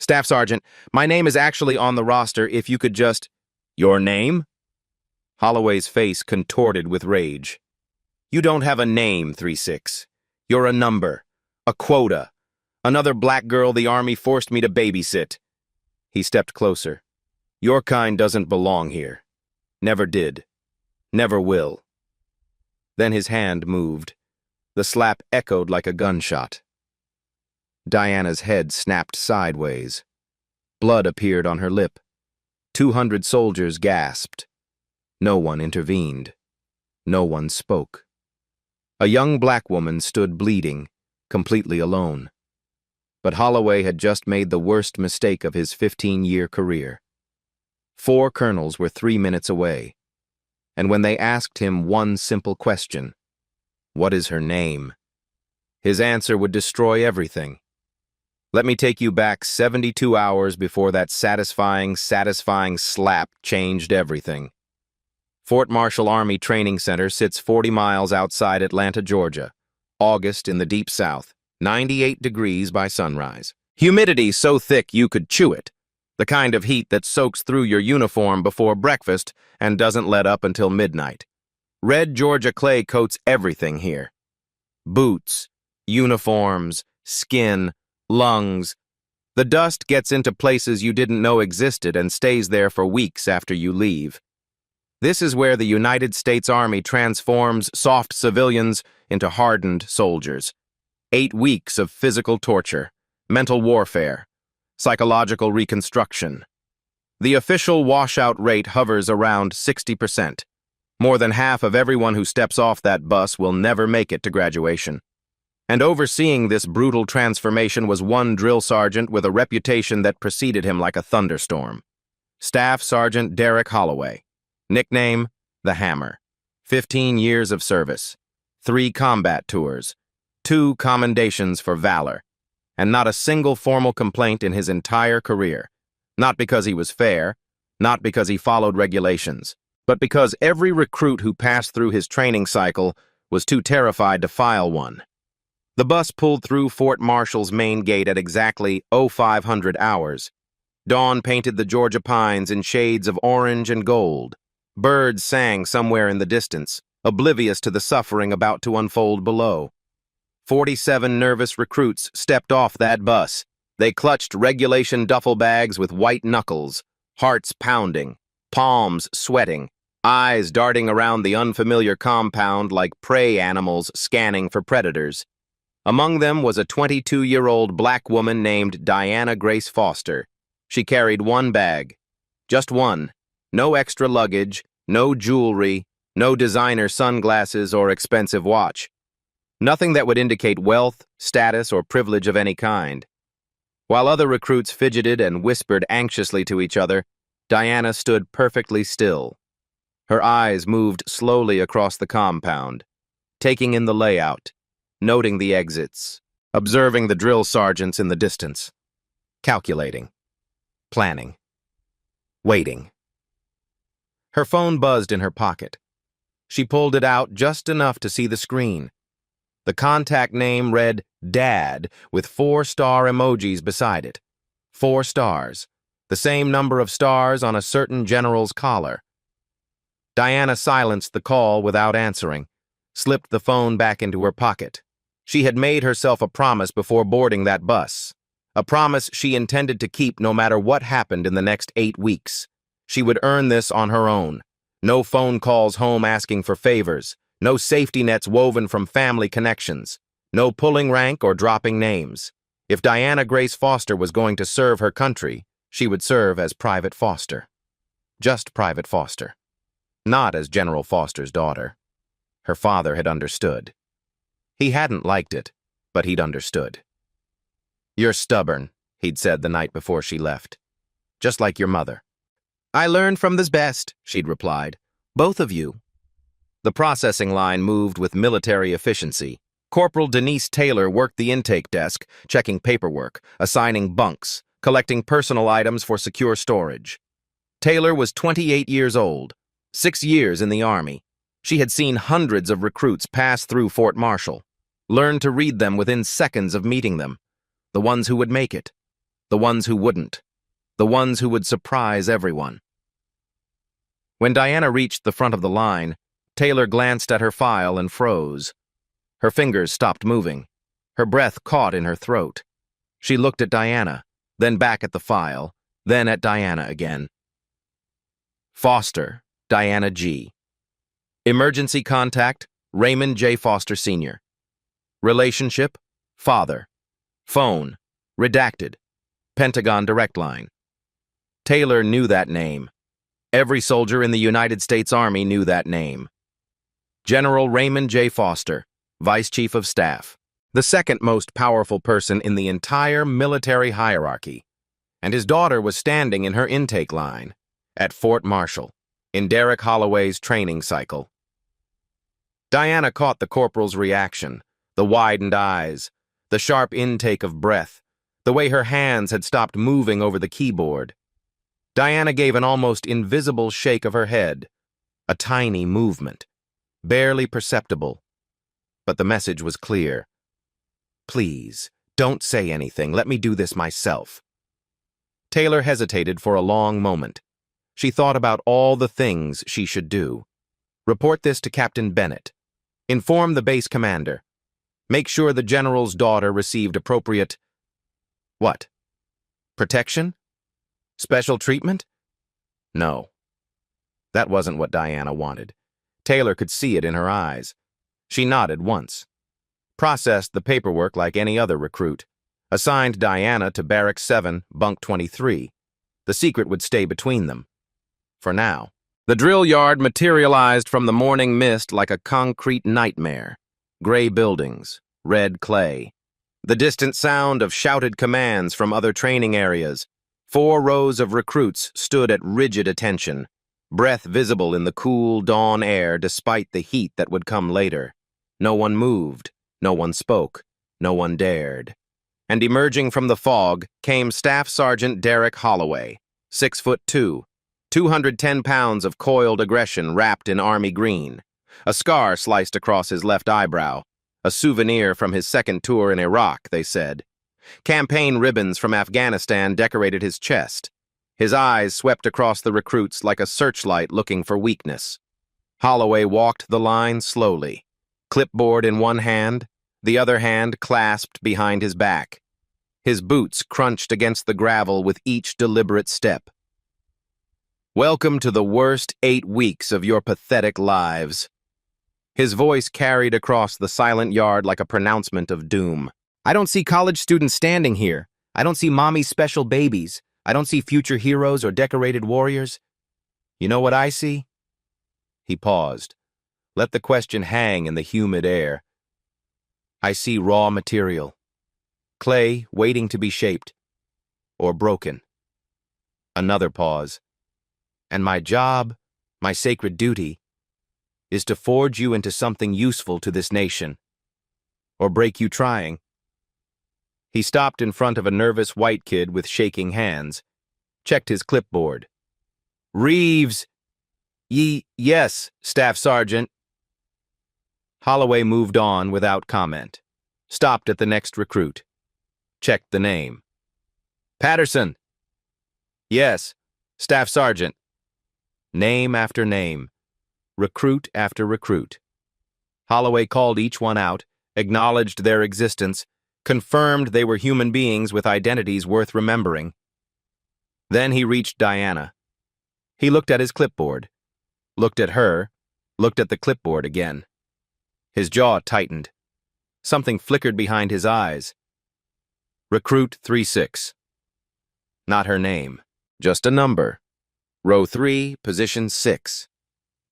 Staff Sergeant, my name is actually on the roster if you could just— Your name? Holloway's face contorted with rage. You don't have a name, 3-6. You're a number, a quota, another black girl the Army forced me to babysit. He stepped closer. Your kind doesn't belong here. Never did. Never will. Then his hand moved. The slap echoed like a gunshot. Diana's head snapped sideways. Blood appeared on her lip. 200 soldiers gasped. No one intervened. No one spoke. A young black woman stood bleeding, completely alone. But Holloway had just made the worst mistake of his 15-year career. 4 colonels were 3 minutes away. And when they asked him one simple question, "What is her name?" his answer would destroy everything. Let me take you back 72 hours before that satisfying slap changed everything. Fort Marshall Army Training Center sits 40 miles outside Atlanta, Georgia. August in the deep south, 98 degrees by sunrise. Humidity so thick you could chew it. The kind of heat that soaks through your uniform before breakfast and doesn't let up until midnight. Red Georgia clay coats everything here. Boots, uniforms, skin, lungs. The dust gets into places you didn't know existed and stays there for weeks after you leave. This is where the United States Army transforms soft civilians into hardened soldiers. 8 weeks of physical torture, mental warfare, psychological reconstruction. The official washout rate hovers around 60%. More than half of everyone who steps off that bus will never make it to graduation. And overseeing this brutal transformation was one drill sergeant with a reputation that preceded him like a thunderstorm. Staff Sergeant Derek Holloway. Nickname, The Hammer. 15 years of service. 3 combat tours. 2 commendations for valor. And not a single formal complaint in his entire career. Not because he was fair, not because he followed regulations, but because every recruit who passed through his training cycle was too terrified to file one. The bus pulled through Fort Marshall's main gate at exactly 0500 hours. Dawn painted the Georgia pines in shades of orange and gold. Birds sang somewhere in the distance, oblivious to the suffering about to unfold below. 47 nervous recruits stepped off that bus. They clutched regulation duffel bags with white knuckles, hearts pounding, palms sweating, eyes darting around the unfamiliar compound like prey animals scanning for predators. Among them was a 22-year-old black woman named Diana Grace Foster. She carried one bag. Just one. No extra luggage, no jewelry, no designer sunglasses or expensive watch. Nothing that would indicate wealth, status, or privilege of any kind. While other recruits fidgeted and whispered anxiously to each other, Diana stood perfectly still. Her eyes moved slowly across the compound, taking in the layout, noting the exits, observing the drill sergeants in the distance, calculating, planning, waiting. Her phone buzzed in her pocket. She pulled it out just enough to see the screen. The contact name read Dad with 4-star emojis beside it. 4 stars, the same number of stars on a certain general's collar. Diana silenced the call without answering, slipped the phone back into her pocket. She had made herself a promise before boarding that bus, a promise she intended to keep no matter what happened in the next 8 weeks. She would earn this on her own. No phone calls home asking for favors, no safety nets woven from family connections, no pulling rank or dropping names. If Diana Grace Foster was going to serve her country, she would serve as Private Foster. Just Private Foster. Not as General Foster's daughter. Her father had understood. He hadn't liked it, but he'd understood. "You're stubborn," he'd said the night before she left. "Just like your mother." "I learned from this best," she'd replied. "Both of you." The processing line moved with military efficiency. Corporal Denise Taylor worked the intake desk, checking paperwork, assigning bunks, collecting personal items for secure storage. Taylor was 28 years old, 6 years in the Army. She had seen hundreds of recruits pass through Fort Marshall, learned to read them within seconds of meeting them, the ones who would make it, The ones who wouldn't. The ones who would surprise everyone. When Diana reached the front of the line, Taylor glanced at her file and froze. Her fingers stopped moving. Her breath caught in her throat. She looked at Diana, then back at the file, then at Diana again. Foster, Diana G. Emergency contact, Raymond J. Foster Sr. Relationship, father. Phone, redacted. Pentagon direct line. Taylor knew that name. Every soldier in the United States Army knew that name. General Raymond J. Foster, Vice Chief of Staff, the second most powerful person in the entire military hierarchy. And his daughter was standing in her intake line at Fort Marshall, in Derek Holloway's training cycle. Diana caught the corporal's reaction, the widened eyes, the sharp intake of breath, the way her hands had stopped moving over the keyboard. Diana gave an almost invisible shake of her head, a tiny movement, barely perceptible. But the message was clear. Please, don't say anything. Let me do this myself. Taylor hesitated for a long moment. She thought about all the things she should do. Report this to Captain Bennett. Inform the base commander. Make sure the general's daughter received appropriate... What? Protection? Special treatment? No. That wasn't what Diana wanted. Taylor could see it in her eyes. She nodded once. Processed the paperwork like any other recruit. Assigned Diana to Barrack 7, Bunk 23. The secret would stay between them. For now. The drill yard materialized from the morning mist like a concrete nightmare. Gray buildings, red clay. The distant sound of shouted commands from other training areas. 4 rows of recruits stood at rigid attention, breath visible in the cool dawn air despite the heat that would come later. No one moved, no one spoke, no one dared. And emerging from the fog came Staff Sergeant Derek Holloway, 6'2", 210 pounds of coiled aggression wrapped in army green, a scar sliced across his left eyebrow, a souvenir from his second tour in Iraq, they said. Campaign ribbons from Afghanistan decorated his chest. His eyes swept across the recruits like a searchlight looking for weakness. Holloway walked the line slowly, clipboard in one hand, the other hand clasped behind his back. His boots crunched against the gravel with each deliberate step. Welcome to the worst 8 weeks of your pathetic lives. His voice carried across the silent yard like a pronouncement of doom. I don't see college students standing here. I don't see mommy's special babies. I don't see future heroes or decorated warriors. You know what I see? He paused, let the question hang in the humid air. I see raw material. Clay waiting to be shaped. Or broken. Another pause. And my job, my sacred duty, is to forge you into something useful to this nation. Or break you trying. He stopped in front of a nervous white kid with shaking hands, checked his clipboard. Reeves! Yes, Staff Sergeant. Holloway moved on without comment, stopped at the next recruit, checked the name. Patterson! Yes, Staff Sergeant. Name after name, recruit after recruit. Holloway called each one out, acknowledged their existence, confirmed they were human beings with identities worth remembering. Then he reached Diana. He looked at his clipboard, looked at her, looked at the clipboard again. His jaw tightened. Something flickered behind his eyes. Recruit 36. Not her name, just a number. Row 3, position 6.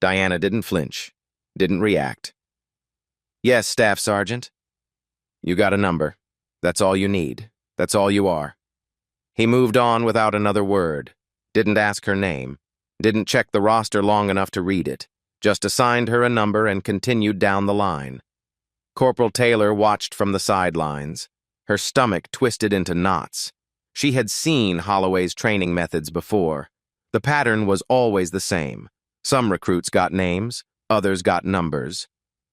Diana didn't flinch, didn't react. Yes, Staff Sergeant. You got a number. That's all you need. That's all you are. He moved on without another word. Didn't ask her name. Didn't check the roster long enough to read it. Just assigned her a number and continued down the line. Corporal Taylor watched from the sidelines. Her stomach twisted into knots. She had seen Holloway's training methods before. The pattern was always the same. Some recruits got names, others got numbers.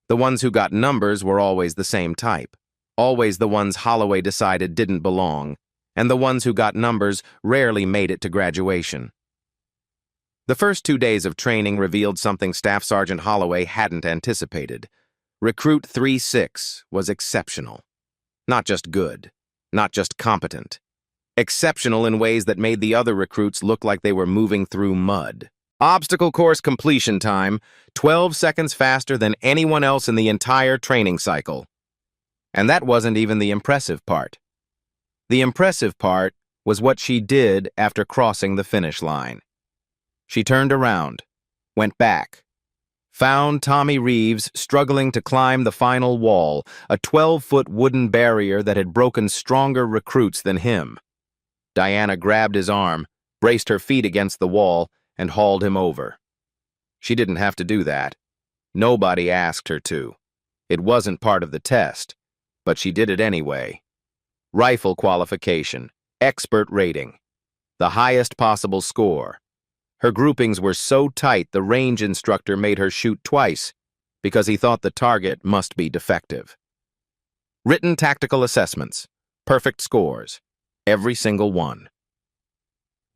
The ones who got numbers were always the same type. Always the ones Holloway decided didn't belong, and the ones who got numbers rarely made it to graduation. The first 2 days of training revealed something Staff Sergeant Holloway hadn't anticipated. Recruit 3-6 was exceptional. Not just good, not just competent. Exceptional in ways that made the other recruits look like they were moving through mud. Obstacle course completion time, 12 seconds faster than anyone else in the entire training cycle. And that wasn't even the impressive part. The impressive part was what she did after crossing the finish line. She turned around, went back, found Tommy Reeves struggling to climb the final wall, a 12-foot wooden barrier that had broken stronger recruits than him. Diana grabbed his arm, braced her feet against the wall, and hauled him over. She didn't have to do that. Nobody asked her to. It wasn't part of the test, but she did it anyway. Rifle qualification, expert rating, the highest possible score. Her groupings were so tight the range instructor made her shoot twice because he thought the target must be defective. Written tactical assessments, perfect scores, every single one.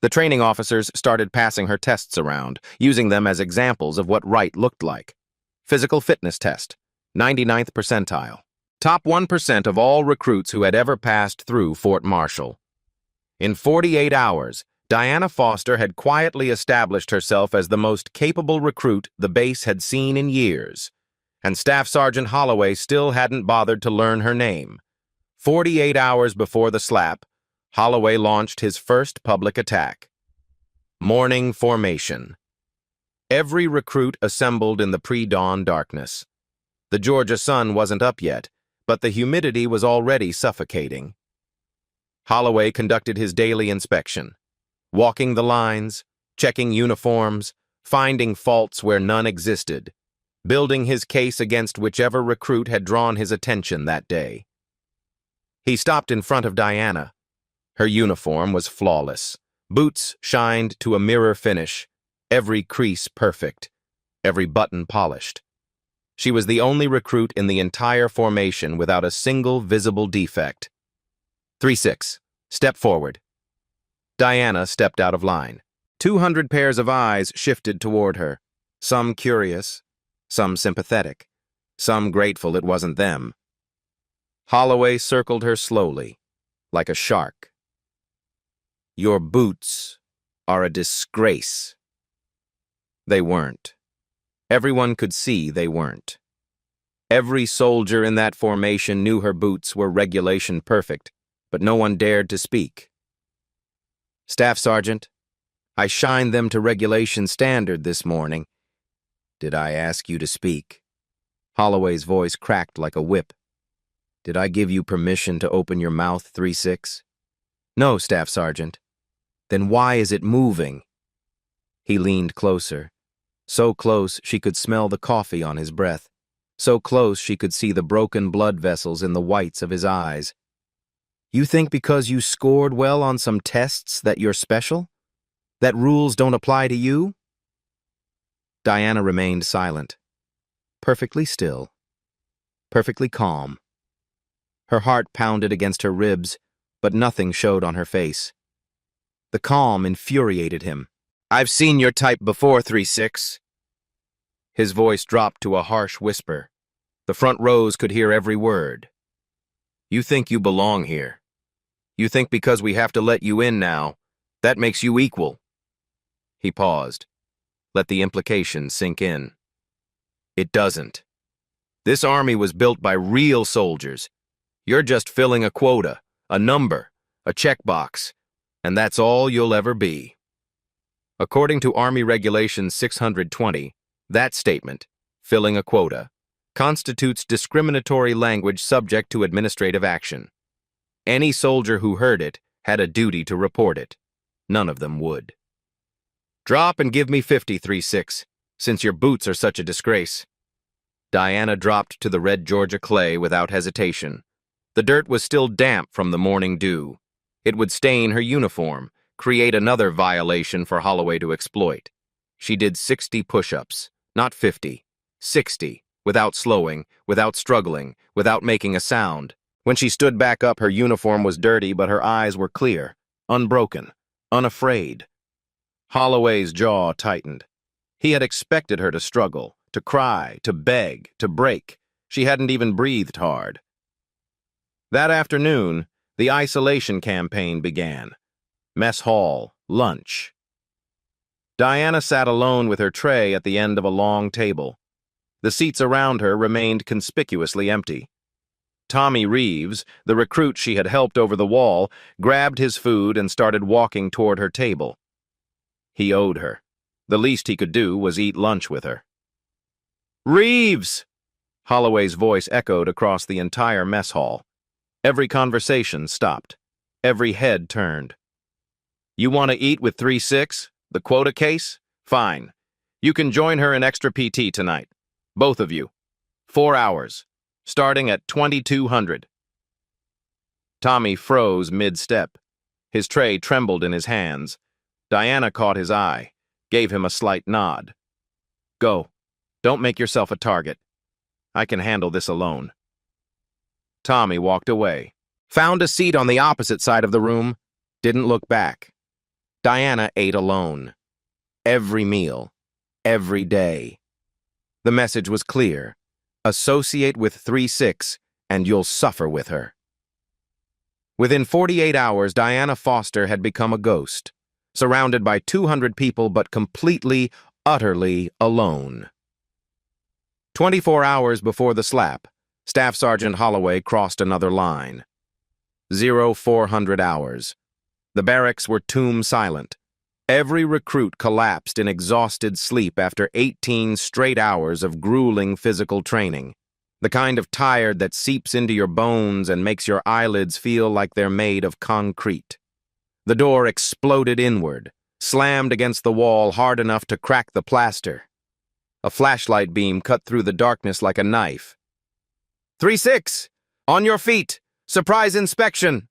The training officers started passing her tests around, using them as examples of what right looked like. Physical fitness test, 99th percentile. Top 1% of all recruits who had ever passed through Fort Marshall. In 48 hours, Diana Foster had quietly established herself as the most capable recruit the base had seen in years, and Staff Sergeant Holloway still hadn't bothered to learn her name. 48 hours before the slap, Holloway launched his first public attack. Morning formation. Every recruit assembled in the pre-dawn darkness. The Georgia sun wasn't up yet, but the humidity was already suffocating. Holloway conducted his daily inspection, walking the lines, checking uniforms, finding faults where none existed, building his case against whichever recruit had drawn his attention that day. He stopped in front of Diana. Her uniform was flawless. Boots shined to a mirror finish, every crease perfect, every button polished. She was the only recruit in the entire formation without a single visible defect. 3-6, step forward. Diana stepped out of line. 200 pairs of eyes shifted toward her, some curious, some sympathetic, some grateful it wasn't them. Holloway circled her slowly, like a shark. Your boots are a disgrace. They weren't. Everyone could see they weren't. Every soldier in that formation knew her boots were regulation perfect, but no one dared to speak. Staff Sergeant, I shined them to regulation standard this morning. Did I ask you to speak? Holloway's voice cracked like a whip. Did I give you permission to open your mouth, 3-6? No, Staff Sergeant. Then why is it moving? He leaned closer. So close she could smell the coffee on his breath. So close she could see the broken blood vessels in the whites of his eyes. You think because you scored well on some tests that you're special? That rules don't apply to you? Diana remained silent, perfectly still, perfectly calm. Her heart pounded against her ribs, but nothing showed on her face. The calm infuriated him. I've seen your type before, 3-6. His voice dropped to a harsh whisper. The front rows could hear every word. You think you belong here. You think because we have to let you in now, that makes you equal. He paused. Let the implication sink in. It doesn't. This army was built by real soldiers. You're just filling a quota, a number, a checkbox, and that's all you'll ever be. According to Army Regulation 620, that statement, filling a quota, constitutes discriminatory language subject to administrative action. Any soldier who heard it had a duty to report it. None of them would. Drop and give me 53-6, since your boots are such a disgrace. Diana dropped to the red Georgia clay without hesitation. The dirt was still damp from the morning dew. It would stain her uniform, create another violation for Holloway to exploit. She did 60 push-ups, not 50, 60, without slowing, without struggling, without making a sound. When she stood back up, her uniform was dirty, but her eyes were clear, unbroken, unafraid. Holloway's jaw tightened. He had expected her to struggle, to cry, to beg, to break. She hadn't even breathed hard. That afternoon, the isolation campaign began. Mess hall, lunch. Diana sat alone with her tray at the end of a long table. The seats around her remained conspicuously empty. Tommy Reeves, the recruit she had helped over the wall, grabbed his food and started walking toward her table. He owed her. The least he could do was eat lunch with her. "Reeves!" Holloway's voice echoed across the entire mess hall. Every conversation stopped. Every head turned. "You want to eat with 3-6? The quota case? Fine. You can join her in extra PT tonight. Both of you. 4 hours. Starting at 2200. Tommy froze mid-step. His tray trembled in his hands. Diana caught his eye, gave him a slight nod. "Go. Don't make yourself a target. I can handle this alone." Tommy walked away, found a seat on the opposite side of the room, didn't look back. Diana ate alone. Every meal. Every day. The message was clear. Associate with 3-6, and you'll suffer with her. Within 48 hours, Diana Foster had become a ghost, surrounded by 200 people but completely, utterly alone. 24 hours before the slap, Staff Sergeant Holloway crossed another line. 0400 hours. The barracks were tomb silent. Every recruit collapsed in exhausted sleep after 18 straight hours of grueling physical training, the kind of tired that seeps into your bones and makes your eyelids feel like they're made of concrete. The door exploded inward, slammed against the wall hard enough to crack the plaster. A flashlight beam cut through the darkness like a knife. 3-6! On your feet! Surprise inspection!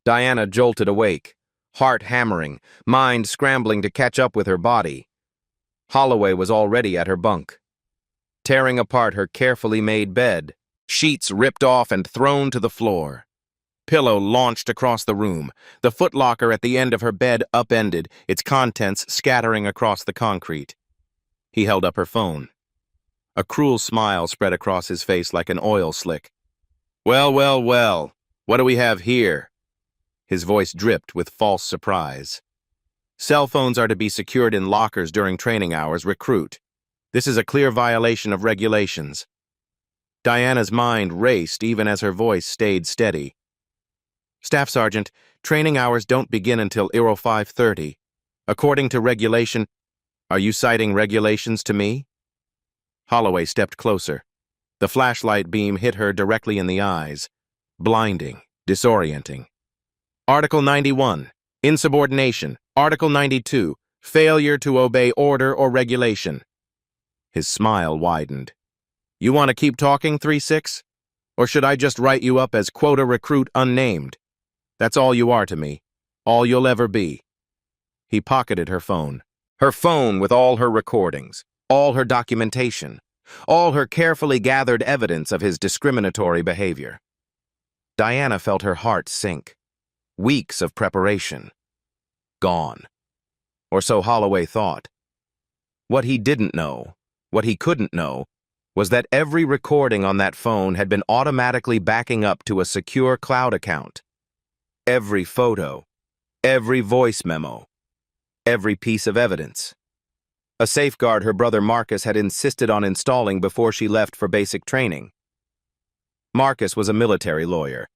Diana jolted awake, heart hammering, mind scrambling to catch up with her body. Holloway was already at her bunk. Tearing apart her carefully made bed, sheets ripped off and thrown to the floor. Pillow launched across the room, the footlocker at the end of her bed upended, its contents scattering across the concrete. He held up her phone. A cruel smile spread across his face like an oil slick. "Well, well, well, what do we have here?" His voice dripped with false surprise. "Cell phones are to be secured in lockers during training hours. Recruit. This is a clear violation of regulations." Diana's mind raced even as her voice stayed steady. "Staff Sergeant, training hours don't begin until 0530. According to regulation..." "Are you citing regulations to me?" Holloway stepped closer. The flashlight beam hit her directly in the eyes. Blinding, disorienting. Article 91, insubordination. Article 92, failure to obey order or regulation. His smile widened. "You want to keep talking, 3-6? Or should I just write you up as quota recruit unnamed? That's all you are to me. All you'll ever be." He pocketed her phone. Her phone with all her recordings, all her documentation, all her carefully gathered evidence of his discriminatory behavior. Diana felt her heart sink. Weeks of preparation. Gone. Or so Holloway thought. What he didn't know, what he couldn't know, was that every recording on that phone had been automatically backing up to a secure cloud account. Every photo, every voice memo, every piece of evidence. A safeguard her brother Marcus had insisted on installing before she left for basic training. Marcus was a military lawyer.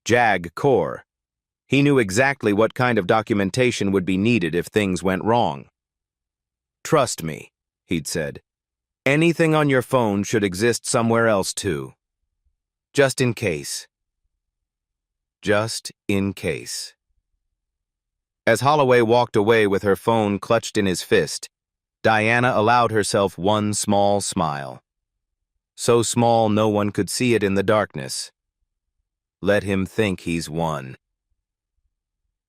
JAG Corps. He knew exactly what kind of documentation would be needed if things went wrong. "Trust me," he'd said. "Anything on your phone should exist somewhere else too. Just in case." Just in case. As Holloway walked away with her phone clutched in his fist, Diana allowed herself one small smile. So small no one could see it in the darkness. Let him think he's won.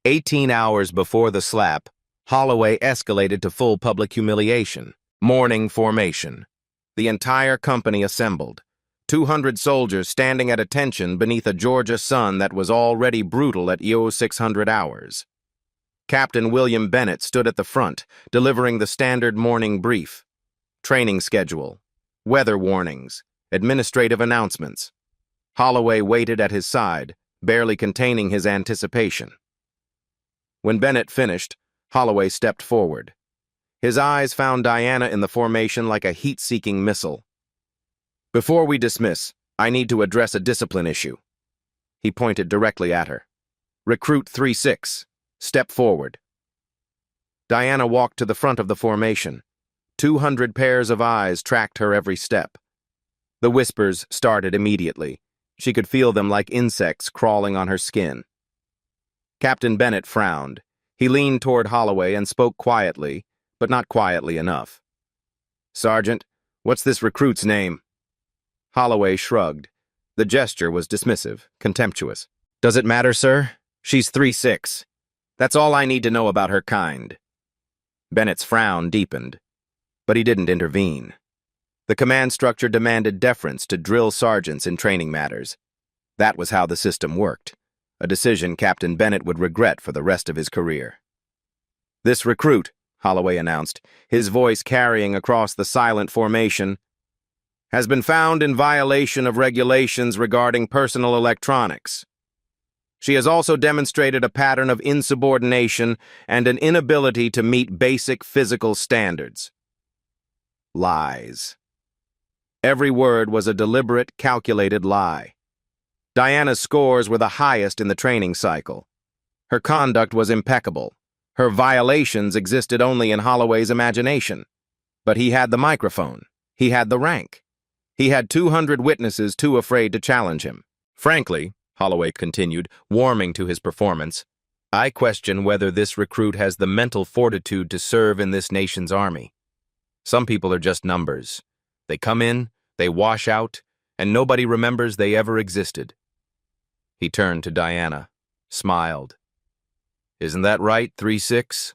18 hours before the slap, Holloway escalated to full public humiliation. Morning formation. The entire company assembled. 200 soldiers standing at attention beneath a Georgia sun that was already brutal at 600 hours. Captain William Bennett stood at the front, delivering the standard morning brief. Training schedule, weather warnings, administrative announcements. Holloway waited at his side, barely containing his anticipation. When Bennett finished, Holloway stepped forward. His eyes found Diana in the formation like a heat-seeking missile. "Before we dismiss, I need to address a discipline issue." He pointed directly at her. "Recruit 3-6, step forward." Diana walked to the front of the formation. 200 pairs of eyes tracked her every step. The whispers started immediately. She could feel them like insects crawling on her skin. Captain Bennett frowned. He leaned toward Holloway and spoke quietly, but not quietly enough. "Sergeant, what's this recruit's name?" Holloway shrugged. The gesture was dismissive, contemptuous. "Does it matter, sir? She's 3-6. That's all I need to know about her kind." Bennett's frown deepened, but he didn't intervene. The command structure demanded deference to drill sergeants in training matters. That was how the system worked, a decision Captain Bennett would regret for the rest of his career. "This recruit," Holloway announced, his voice carrying across the silent formation, "has been found in violation of regulations regarding personal electronics. She has also demonstrated a pattern of insubordination and an inability to meet basic physical standards." Lies. Every word was a deliberate, calculated lie. Diana's scores were the highest in the training cycle. Her conduct was impeccable. Her violations existed only in Holloway's imagination. But he had the microphone. He had the rank. He had 200 witnesses too afraid to challenge him. "Frankly," Holloway continued, warming to his performance, "I question whether this recruit has the mental fortitude to serve in this nation's army. Some people are just numbers. They come in, they wash out, and nobody remembers they ever existed." He turned to Diana, smiled. "Isn't that right, 3-6?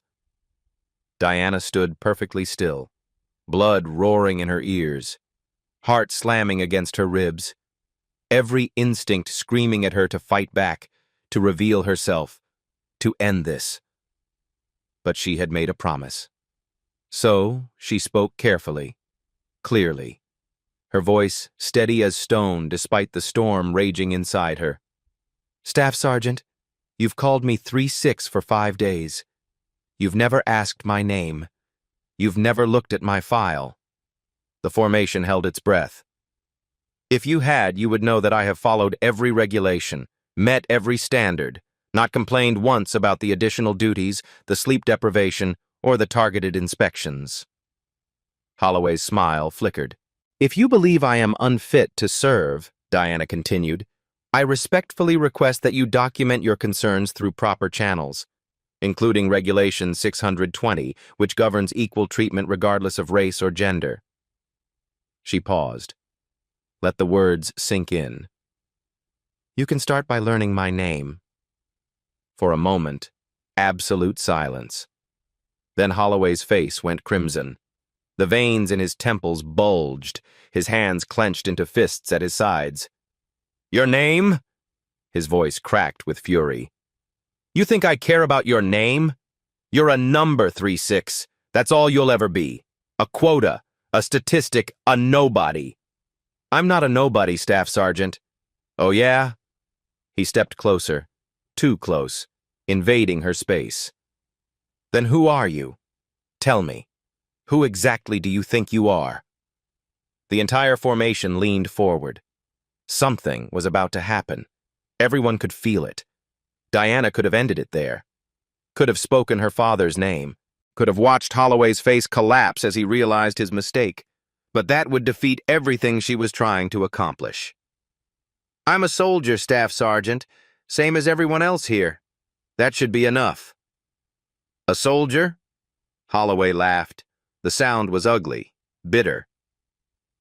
Diana stood perfectly still, blood roaring in her ears, heart slamming against her ribs, every instinct screaming at her to fight back, to reveal herself, to end this. But she had made a promise. So she spoke carefully, clearly, her voice steady as stone despite the storm raging inside her. "Staff Sergeant, you've called me 3-6 for 5 days. You've never asked my name. You've never looked at my file." The formation held its breath. "If you had, you would know that I have followed every regulation, met every standard, not complained once about the additional duties, the sleep deprivation, or the targeted inspections." Holloway's smile flickered. "If you believe I am unfit to serve," Diana continued, "I respectfully request that you document your concerns through proper channels, including Regulation 620, which governs equal treatment regardless of race or gender." She paused. Let the words sink in. "You can start by learning my name." For a moment, absolute silence. Then Holloway's face went crimson. The veins in his temples bulged, his hands clenched into fists at his sides. "Your name?" His voice cracked with fury. "You think I care about your name? You're a number, 3-6. That's all you'll ever be. A quota, a statistic, a nobody." "I'm not a nobody, Staff Sergeant." "Oh yeah?" He stepped closer, too close, invading her space. "Then who are you? Tell me. Who exactly do you think you are?" The entire formation leaned forward. Something was about to happen. Everyone could feel it. Diana could have ended it there. Could have spoken her father's name. Could have watched Holloway's face collapse as he realized his mistake. But that would defeat everything she was trying to accomplish. "I'm a soldier, Staff Sergeant, same as everyone else here. That should be enough." "A soldier?" Holloway laughed. The sound was ugly, bitter.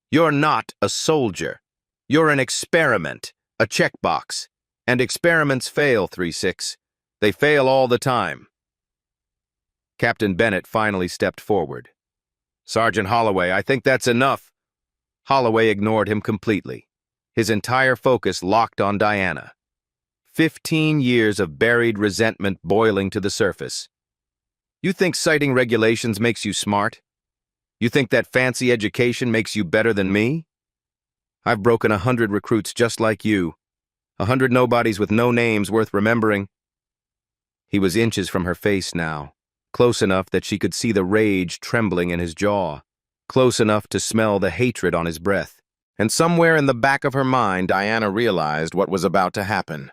"You're not a soldier. You're an experiment, a checkbox. And experiments fail, 3-6. They fail all the time." Captain Bennett finally stepped forward. "Sergeant Holloway, I think that's enough." Holloway ignored him completely. his entire focus locked on Diana. 15 years of buried resentment boiling to the surface. You think citing regulations makes you smart? You think that fancy education makes you better than me? I've broken 100 recruits just like you. 100 nobodies with no names worth remembering. He was inches from her face now, close enough that she could see the rage trembling in his jaw, close enough to smell the hatred on his breath. And somewhere in the back of her mind, Diana realized what was about to happen.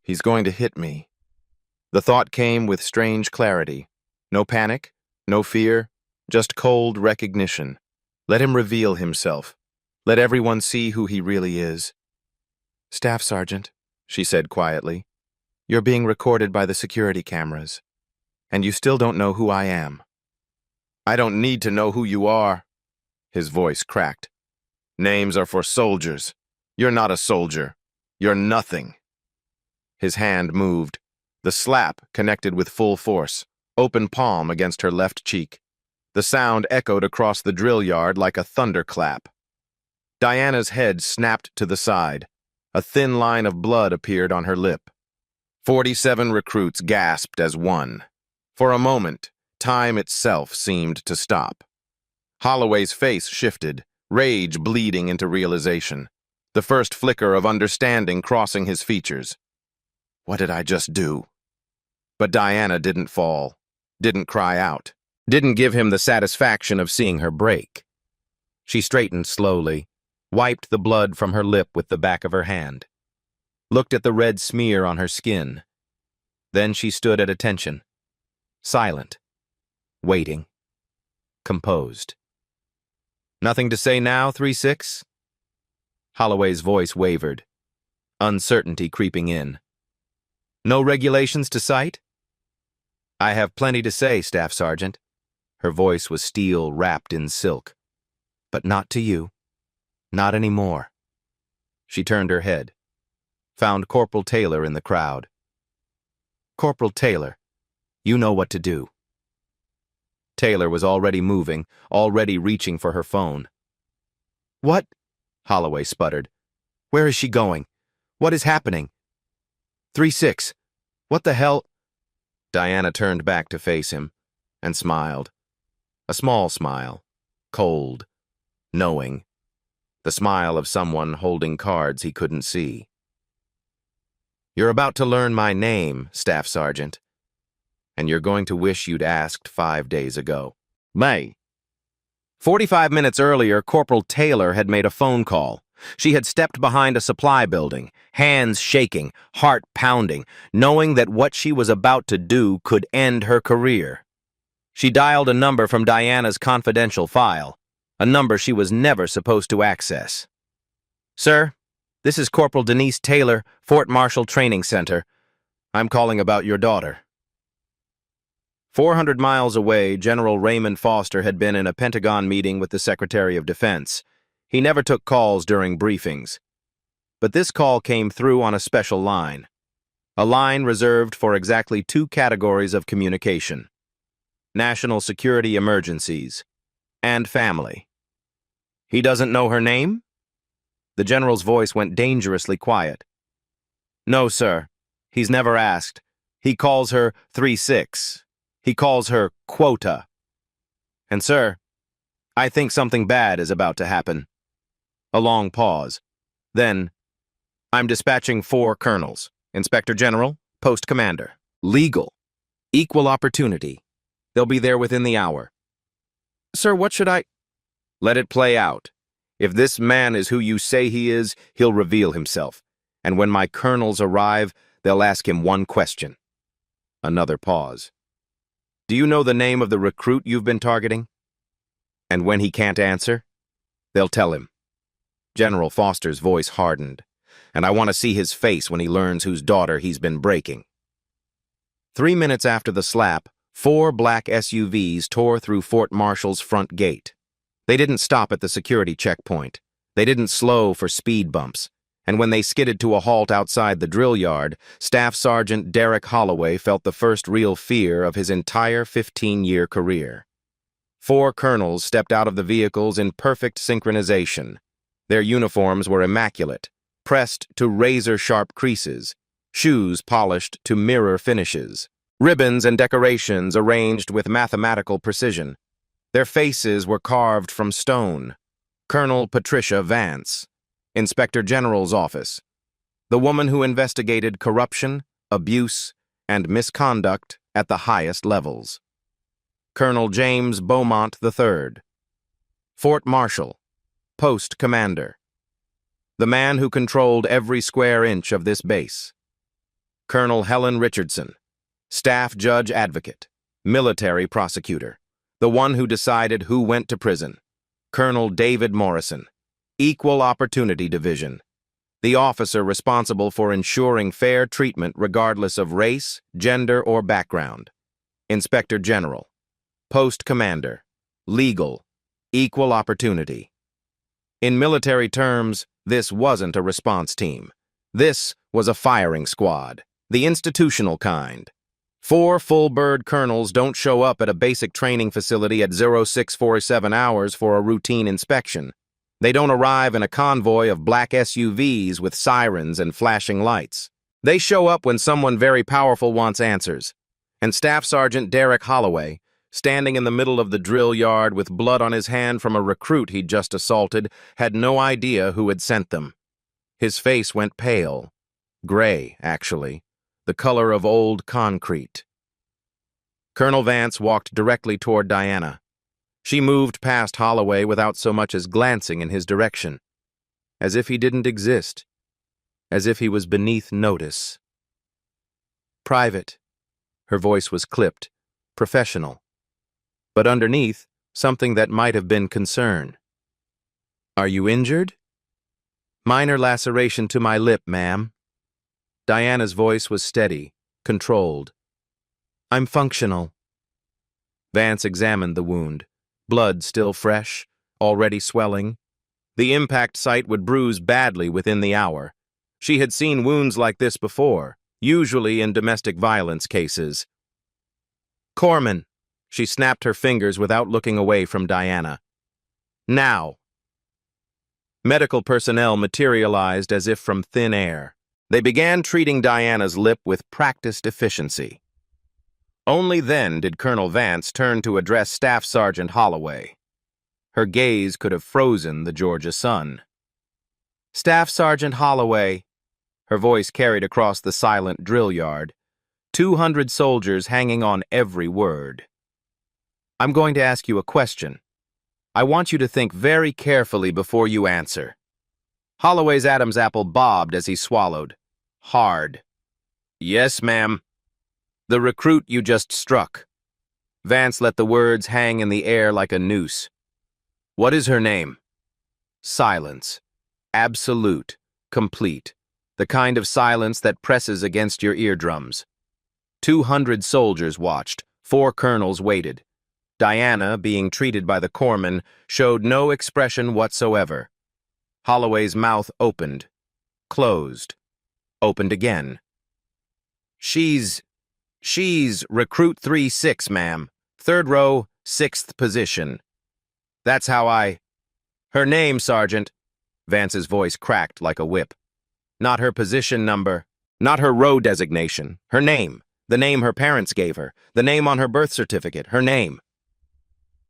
He's going to hit me. The thought came with strange clarity. No panic, no fear, just cold recognition. Let him reveal himself. Let everyone see who he really is. "Staff Sergeant," she said quietly, "you're being recorded by the security cameras, and you still don't know who I am." "I don't need to know who you are." His voice cracked. "Names are for soldiers. You're not a soldier. You're nothing." His hand moved. The slap connected with full force, open palm against her left cheek. The sound echoed across the drill yard like a thunderclap. Diana's head snapped to the side. A thin line of blood appeared on her lip. 47 recruits gasped as one. For a moment, time itself seemed to stop. Holloway's face shifted, rage bleeding into realization, the first flicker of understanding crossing his features. What did I just do? But Diana didn't fall, didn't cry out, didn't give him the satisfaction of seeing her break. She straightened slowly, wiped the blood from her lip with the back of her hand, looked at the red smear on her skin. Then she stood at attention, silent, waiting, composed. "Nothing to say now, 3-6? Holloway's voice wavered, uncertainty creeping in. "No regulations to cite?" "I have plenty to say, Staff Sergeant." Her voice was steel wrapped in silk. "But not to you. Not anymore." She turned her head, found Corporal Taylor in the crowd. "Corporal Taylor, you know what to do." Taylor was already moving, already reaching for her phone. "What?" Holloway sputtered. "Where is she going? What is happening?" 3-6, what the hell?" Diana turned back to face him and smiled. A small smile, cold, knowing. The smile of someone holding cards he couldn't see. "You're about to learn my name, Staff Sergeant, and you're going to wish you'd asked 5 days ago." May. 45 minutes earlier, Corporal Taylor had made a phone call. She had stepped behind a supply building, hands shaking, heart pounding, knowing that what she was about to do could end her career. She dialed a number from Diana's confidential file, a number she was never supposed to access. "Sir, this is Corporal Denise Taylor, Fort Marshall Training Center. I'm calling about your daughter." 400 miles away, General Raymond Foster had been in a Pentagon meeting with the Secretary of Defense. He never took calls during briefings. But this call came through on a special line. A line reserved for exactly 2 categories of communication: national security emergencies and family. "He doesn't know her name?" The general's voice went dangerously quiet. "No, sir. He's never asked. He calls her 3-6. He calls her Quota. And, sir, I think something bad is about to happen." A long pause. Then, "I'm dispatching 4 colonels. Inspector General, Post Commander. Legal. Equal opportunity. They'll be there within the hour." "Sir, what should I—" "Let it play out. If this man is who you say he is, he'll reveal himself. And when my colonels arrive, they'll ask him one question." Another pause. "Do you know the name of the recruit you've been targeting?" And when he can't answer, they'll tell him. General Foster's voice hardened, and I want to see his face when he learns whose daughter he's been breaking. 3 minutes after the slap, 4 black SUVs tore through Fort Marshall's front gate. They didn't stop at the security checkpoint. They didn't slow for speed bumps. And when they skidded to a halt outside the drill yard, Staff Sergeant Derek Holloway felt the first real fear of his entire 15-year career. 4 colonels stepped out of the vehicles in perfect synchronization. Their uniforms were immaculate, pressed to razor-sharp creases, shoes polished to mirror finishes, ribbons and decorations arranged with mathematical precision. Their faces were carved from stone. Colonel Patricia Vance, Inspector General's office, the woman who investigated corruption, abuse, and misconduct at the highest levels. Colonel James Beaumont III, Fort Marshal, Post Commander, the man who controlled every square inch of this base. Colonel Helen Richardson, Staff Judge Advocate, Military Prosecutor, the one who decided who went to prison. Colonel David Morrison, Equal Opportunity Division, the officer responsible for ensuring fair treatment regardless of race, gender, or background. Inspector General, Post Commander, Legal, Equal Opportunity. In military terms, this wasn't a response team. This was a firing squad, the institutional kind. 4 full-bird colonels don't show up at a basic training facility at 0647 hours for a routine inspection. They don't arrive in a convoy of black SUVs with sirens and flashing lights. They show up when someone very powerful wants answers. And Staff Sergeant Derek Holloway, standing in the middle of the drill yard with blood on his hand from a recruit he'd just assaulted, had no idea who had sent them. His face went pale. Gray, actually. The color of old concrete. Colonel Vance walked directly toward Diana. She moved past Holloway without so much as glancing in his direction, as if he didn't exist, as if he was beneath notice. Private. Her voice was clipped, professional, but underneath, something that might have been concern. Are you injured? Minor laceration to my lip, ma'am. Diana's voice was steady, controlled. I'm functional. Vance examined the wound. Blood still fresh, already swelling. The impact site would bruise badly within the hour. She had seen wounds like this before, usually in domestic violence cases. Corman. She snapped her fingers without looking away from Diana. Now. Medical personnel materialized as if from thin air. They began treating Diana's lip with practiced efficiency. Only then did Colonel Vance turn to address Staff Sergeant Holloway. Her gaze could have frozen the Georgia sun. Staff Sergeant Holloway, her voice carried across the silent drill yard, 200 soldiers hanging on every word. I'm going to ask you a question. I want you to think very carefully before you answer. Holloway's Adam's apple bobbed as he swallowed. Hard. Yes, ma'am. The recruit you just struck. Vance let the words hang in the air like a noose. What is her name? Silence. Absolute. Complete. The kind of silence that presses against your eardrums. 200 soldiers watched. 4 colonels waited. Diana, being treated by the corpsman, showed no expression whatsoever. Holloway's mouth opened. Closed. Opened again. She's recruit 3-6, ma'am. 3rd row, 6th position. That's how Her name, Sergeant. Vance's voice cracked like a whip. Not her position number, not her row designation. Her name. The name her parents gave her. The name on her birth certificate. Her name.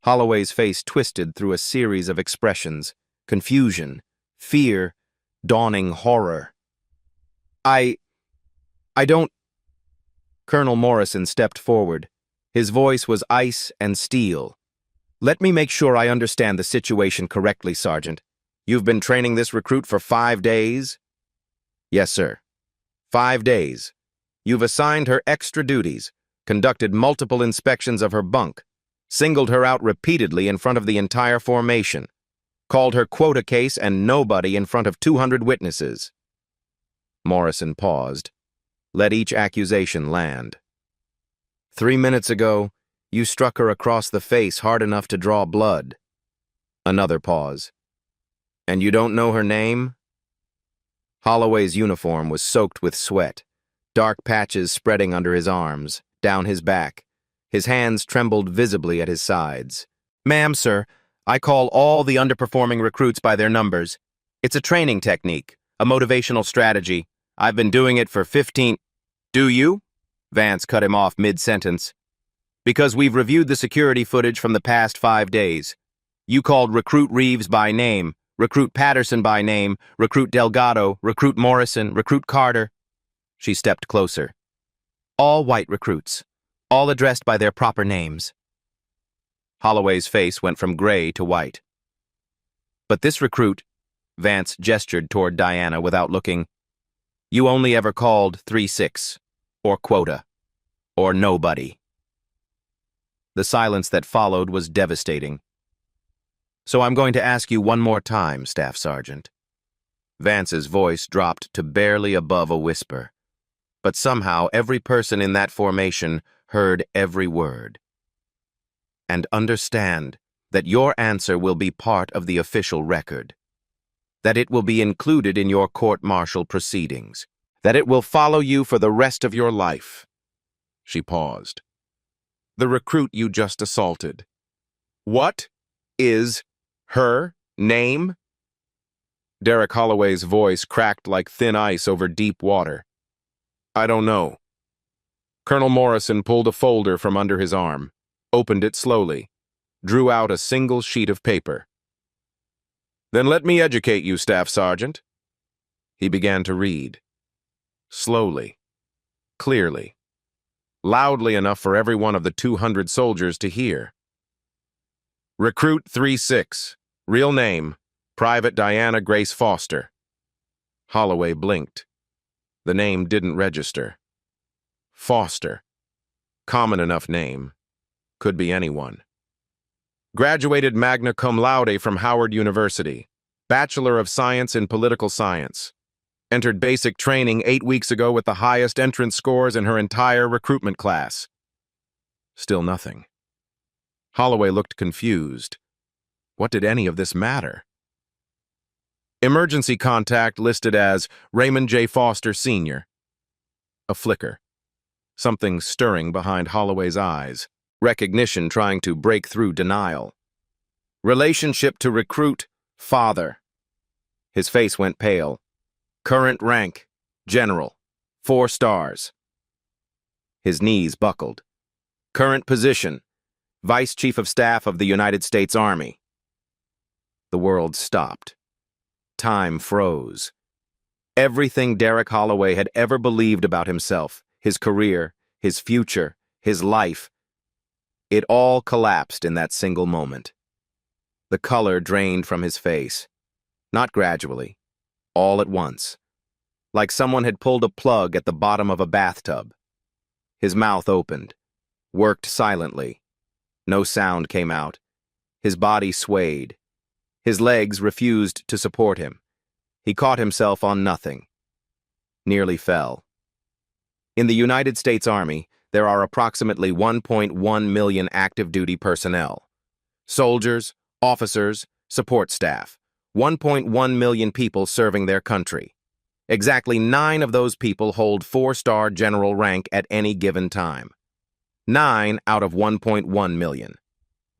Holloway's face twisted through a series of expressions. Confusion, fear, dawning horror. I don't... Colonel Morrison stepped forward. His voice was ice and steel. Let me make sure I understand the situation correctly, Sergeant. You've been training this recruit for 5 days? Yes, sir. 5 days. You've assigned her extra duties, conducted multiple inspections of her bunk, singled her out repeatedly in front of the entire formation, called her quota case and nobody in front of 200 witnesses. Morrison paused. Let each accusation land. 3 minutes ago, you struck her across the face hard enough to draw blood. Another pause. And you don't know her name? Holloway's uniform was soaked with sweat, dark patches spreading under his arms, down his back. His hands trembled visibly at his sides. Ma'am, sir, I call all the underperforming recruits by their numbers. It's a training technique, a motivational strategy. I've been doing it for 15... Do you? Vance cut him off mid-sentence. Because we've reviewed the security footage from the past 5 days. You called Recruit Reeves by name, Recruit Patterson by name, Recruit Delgado, Recruit Morrison, Recruit Carter. She stepped closer. All white recruits, all addressed by their proper names. Holloway's face went from gray to white. But this recruit, Vance gestured toward Diana without looking, you only ever called 3-6, or quota, or nobody. The silence that followed was devastating. So I'm going to ask you one more time, Staff Sergeant. Vance's voice dropped to barely above a whisper, but somehow every person in that formation heard every word. And understand that your answer will be part of the official record, that it will be included in your court-martial proceedings, that it will follow you for the rest of your life. She paused. The recruit you just assaulted. What is her name? Derek Holloway's voice cracked like thin ice over deep water. I don't know. Colonel Morrison pulled a folder from under his arm, opened it slowly, drew out a single sheet of paper. Then let me educate you, Staff Sergeant. He began to read. Slowly, clearly, loudly enough for every one of the 200 soldiers to hear. Recruit 3-6, real name, Private Diana Grace Foster. Holloway blinked. The name didn't register. Foster. Common enough name. Could be anyone. Graduated magna cum laude from Howard University. Bachelor of Science in Political Science. Entered basic training 8 weeks ago with the highest entrance scores in her entire recruitment class. Still nothing. Holloway looked confused. What did any of this matter? Emergency contact listed as Raymond J. Foster, Sr. A flicker. Something stirring behind Holloway's eyes. Recognition trying to break through denial. Relationship to recruit, father. His face went pale. Current rank, General, 4 stars. His knees buckled. Current position, Vice Chief of Staff of the United States Army. The world stopped. Time froze. Everything Derek Holloway had ever believed about himself, his career, his future, his life, it all collapsed in that single moment. The color drained from his face. Not gradually, all at once. Like someone had pulled a plug at the bottom of a bathtub. His mouth opened, worked silently. No sound came out. His body swayed. His legs refused to support him. He caught himself on nothing. Nearly fell. In the United States Army, there are approximately 1.1 million active duty personnel. Soldiers, officers, support staff. 1.1 million people serving their country. Exactly 9 of those people hold 4-star general rank at any given time. 9 out of 1.1 million.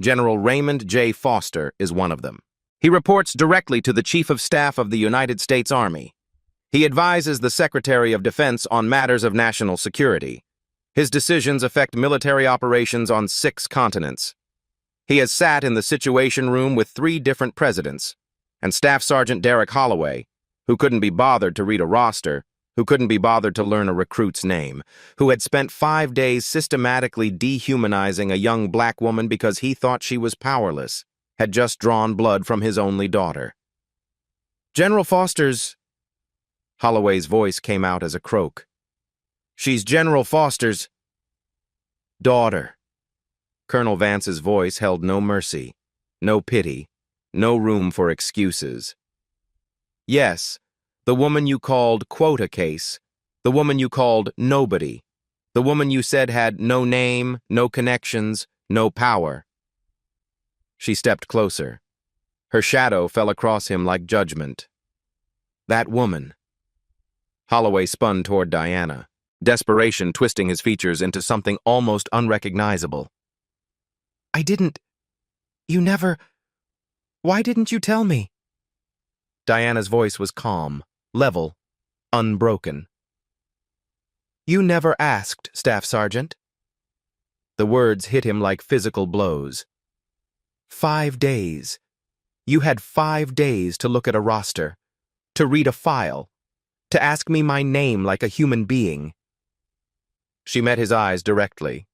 General Raymond J. Foster is one of them. He reports directly to the Chief of Staff of the United States Army. He advises the Secretary of Defense on matters of national security. His decisions affect military operations on 6 continents. He has sat in the Situation Room with 3 different presidents, and Staff Sergeant Derek Holloway, who couldn't be bothered to read a roster, who couldn't be bothered to learn a recruit's name, who had spent 5 days systematically dehumanizing a young black woman because he thought she was powerless, had just drawn blood from his only daughter. General Foster's... Holloway's voice came out as a croak. She's General Foster's daughter. Colonel Vance's voice held no mercy, no pity, no room for excuses. Yes, the woman you called quota case, the woman you called nobody, the woman you said had no name, no connections, no power. She stepped closer. Her shadow fell across him like judgment. That woman. Holloway spun toward Diana, desperation twisting his features into something almost unrecognizable. You never... Why didn't you tell me? Diana's voice was calm, level, unbroken. "You never asked, Staff Sergeant." The words hit him like physical blows. 5 days. You had 5 days to look at a roster, to read a file, to ask me my name like a human being. She met his eyes directly.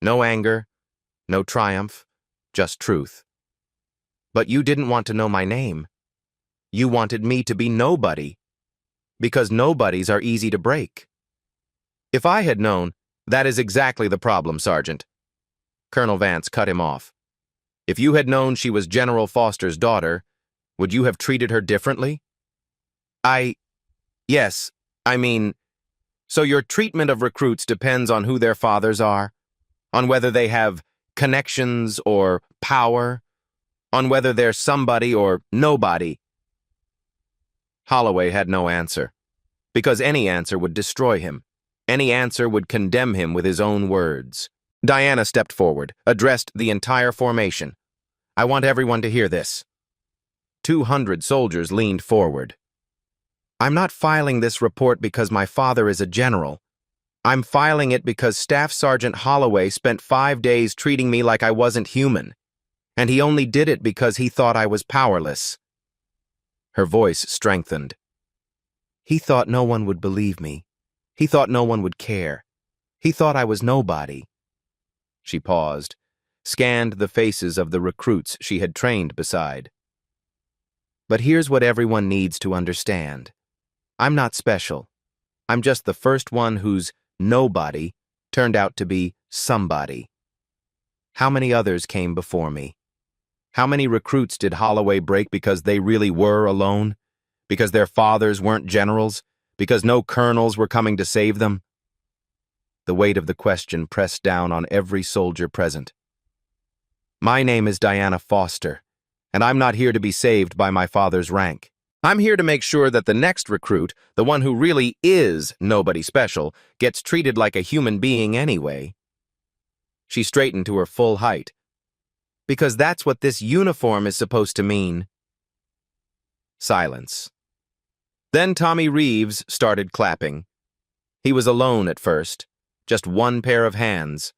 No anger, no triumph, just truth. But you didn't want to know my name. You wanted me to be nobody, because nobodies are easy to break. If I had known, that is exactly the problem, Sergeant. Colonel Vance cut him off. If you had known she was General Foster's daughter, would you have treated her differently? Yes, I mean, so your treatment of recruits depends on who their fathers are, on whether they have connections or power, on whether they're somebody or nobody. Holloway had no answer, because any answer would destroy him. Any answer would condemn him with his own words. Diana stepped forward, addressed the entire formation. "I want everyone to hear this." 200 soldiers leaned forward. "I'm not filing this report because my father is a general. I'm filing it because Staff Sergeant Holloway spent 5 days treating me like I wasn't human, and he only did it because he thought I was powerless." Her voice strengthened. "He thought no one would believe me. He thought no one would care. He thought I was nobody." She paused, scanned the faces of the recruits she had trained beside. "But here's what everyone needs to understand. I'm not special. I'm just the first one whose nobody turned out to be somebody. How many others came before me? How many recruits did Holloway break because they really were alone? Because their fathers weren't generals? Because no colonels were coming to save them?" The weight of the question pressed down on every soldier present. "My name is Diana Foster, and I'm not here to be saved by my father's rank. I'm here to make sure that the next recruit, the one who really is nobody special, gets treated like a human being anyway." She straightened to her full height. "Because that's what this uniform is supposed to mean." Silence. Then Tommy Reeves started clapping. He was alone at first, just one pair of hands.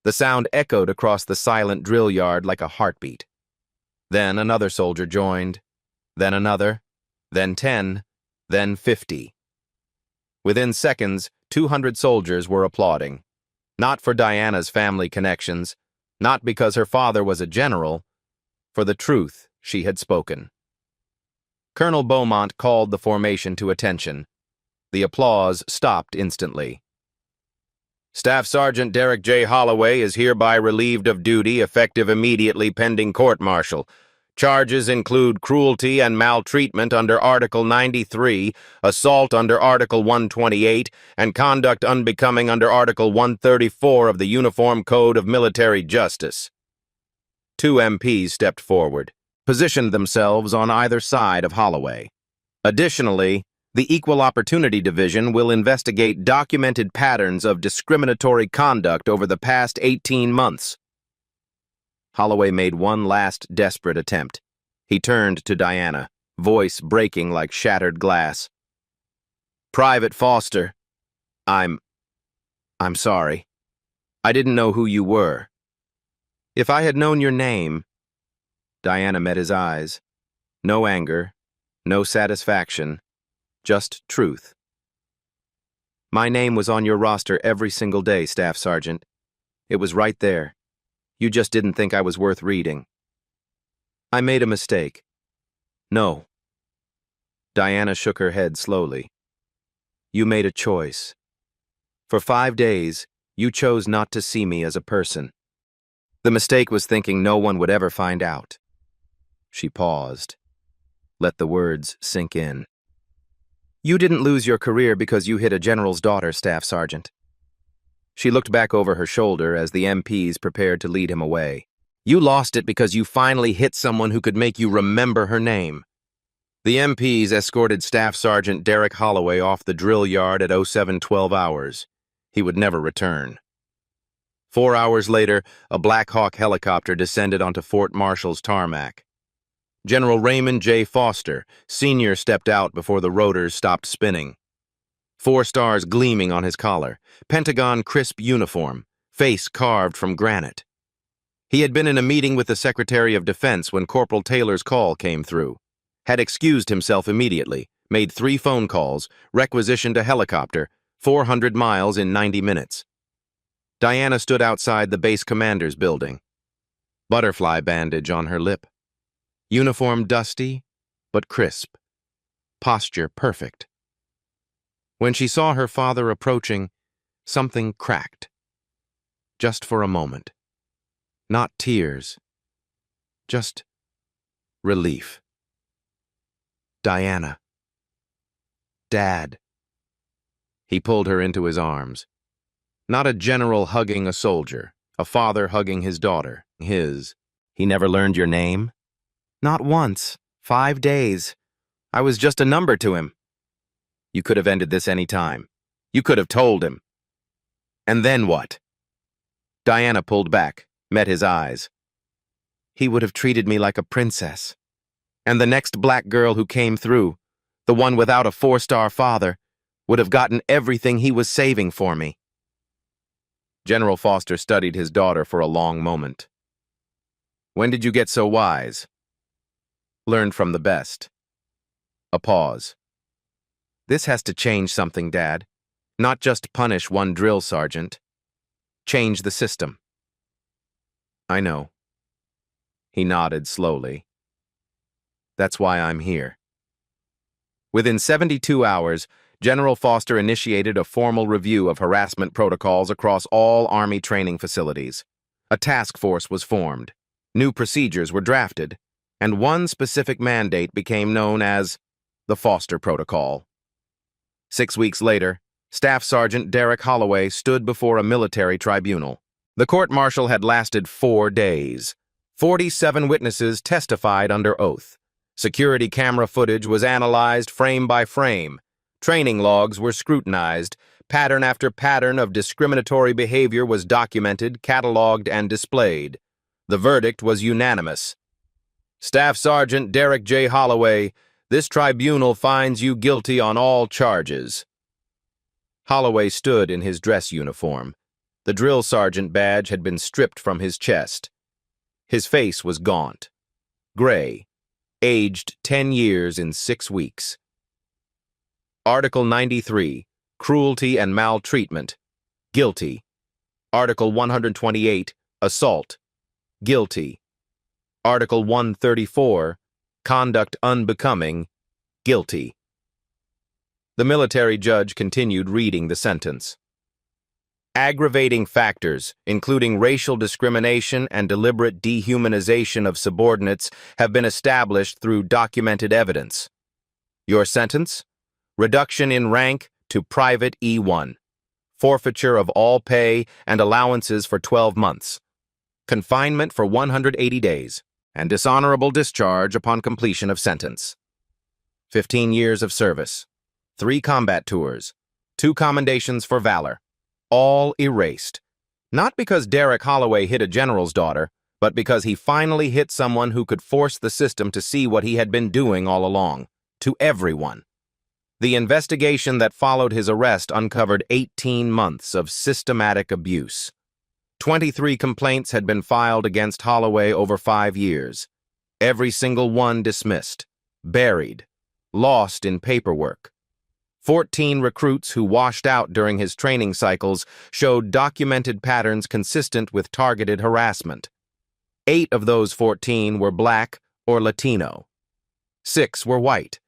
The sound echoed across the silent drill yard like a heartbeat. Then another soldier joined, then another, then 10, then 50. Within seconds, 200 soldiers were applauding. Not for Diana's family connections, not because her father was a general, for the truth she had spoken. Colonel Beaumont called the formation to attention. The applause stopped instantly. "Staff Sergeant Derek J. Holloway is hereby relieved of duty effective immediately pending court-martial. Charges include cruelty and maltreatment under Article 93, assault under Article 128, and conduct unbecoming under Article 134 of the Uniform Code of Military Justice." 2 MPs stepped forward, positioned themselves on either side of Holloway. Additionally, the Equal Opportunity Division will investigate documented patterns of discriminatory conduct over the past 18 months. Holloway made one last desperate attempt. He turned to Diana, voice breaking like shattered glass. "Private Foster, I'm sorry. I didn't know who you were. If I had known your name..." Diana met his eyes. No anger, no satisfaction. Just truth. "My name was on your roster every single day, Staff Sergeant. It was right there. You just didn't think I was worth reading. I made a mistake." "No." Diana shook her head slowly. "You made a choice. For 5 days, you chose not to see me as a person. The mistake was thinking no one would ever find out." She paused. Let the words sink in. "You didn't lose your career because you hit a general's daughter, Staff Sergeant." She looked back over her shoulder as the MPs prepared to lead him away. "You lost it because you finally hit someone who could make you remember her name." The MPs escorted Staff Sergeant Derek Holloway off the drill yard at 07:12 hours. He would never return. 4 hours later, a Black Hawk helicopter descended onto Fort Marshall's tarmac. General Raymond J. Foster, Sr. stepped out before the rotors stopped spinning. 4 stars gleaming on his collar, Pentagon crisp uniform, face carved from granite. He had been in a meeting with the Secretary of Defense when Corporal Taylor's call came through. Had excused himself immediately, made 3 phone calls, requisitioned a helicopter, 400 miles in 90 minutes. Diana stood outside the base commander's building. Butterfly bandage on her lip. Uniform dusty, but crisp. Posture perfect. When she saw her father approaching, something cracked. Just for a moment. Not tears. Just relief. Diana. Dad. He pulled her into his arms. Not a general hugging a soldier, a father hugging his daughter. He never learned your name? Not once. 5 days. I was just a number to him. You could have ended this any time. You could have told him. And then what? Diana pulled back, met his eyes. He would have treated me like a princess. And the next black girl who came through, the one without a 4-star father, would have gotten everything he was saving for me. General Foster studied his daughter for a long moment. When did you get so wise? Learned from the best. A pause. This has to change something, Dad. Not just punish one drill sergeant. Change the system. I know. He nodded slowly. That's why I'm here. Within 72 hours, General Foster initiated a formal review of harassment protocols across all Army training facilities. A task force was formed. New procedures were drafted, and one specific mandate became known as the Foster Protocol. 6 weeks later, Staff Sergeant Derek Holloway stood before a military tribunal. The court-martial had lasted 4 days. 47 witnesses testified under oath. Security camera footage was analyzed frame by frame. Training logs were scrutinized. Pattern after pattern of discriminatory behavior was documented, cataloged, and displayed. The verdict was unanimous. Staff Sergeant Derek J. Holloway, this tribunal finds you guilty on all charges. Holloway stood in his dress uniform. The drill sergeant badge had been stripped from his chest. His face was gaunt, gray, aged 10 years in 6 weeks. Article 93, Cruelty and Maltreatment, guilty. Article 128, Assault, guilty. Article 134, Conduct Unbecoming, guilty. The military judge continued reading the sentence. Aggravating factors, including racial discrimination and deliberate dehumanization of subordinates, have been established through documented evidence. Your sentence? Reduction in rank to Private E1. Forfeiture of all pay and allowances for 12 months. Confinement for 180 days. And dishonorable discharge upon completion of sentence. 15 years of service. 3 combat tours. 2 commendations for valor. All erased. Not because Derek Holloway hit a general's daughter, but because he finally hit someone who could force the system to see what he had been doing all along. To everyone. The investigation that followed his arrest uncovered 18 months of systematic abuse. 23 complaints had been filed against Holloway over 5 years. Every single one dismissed, buried, lost in paperwork. 14 recruits who washed out during his training cycles showed documented patterns consistent with targeted harassment. 8 of those 14 were black or Latino. 6 were white.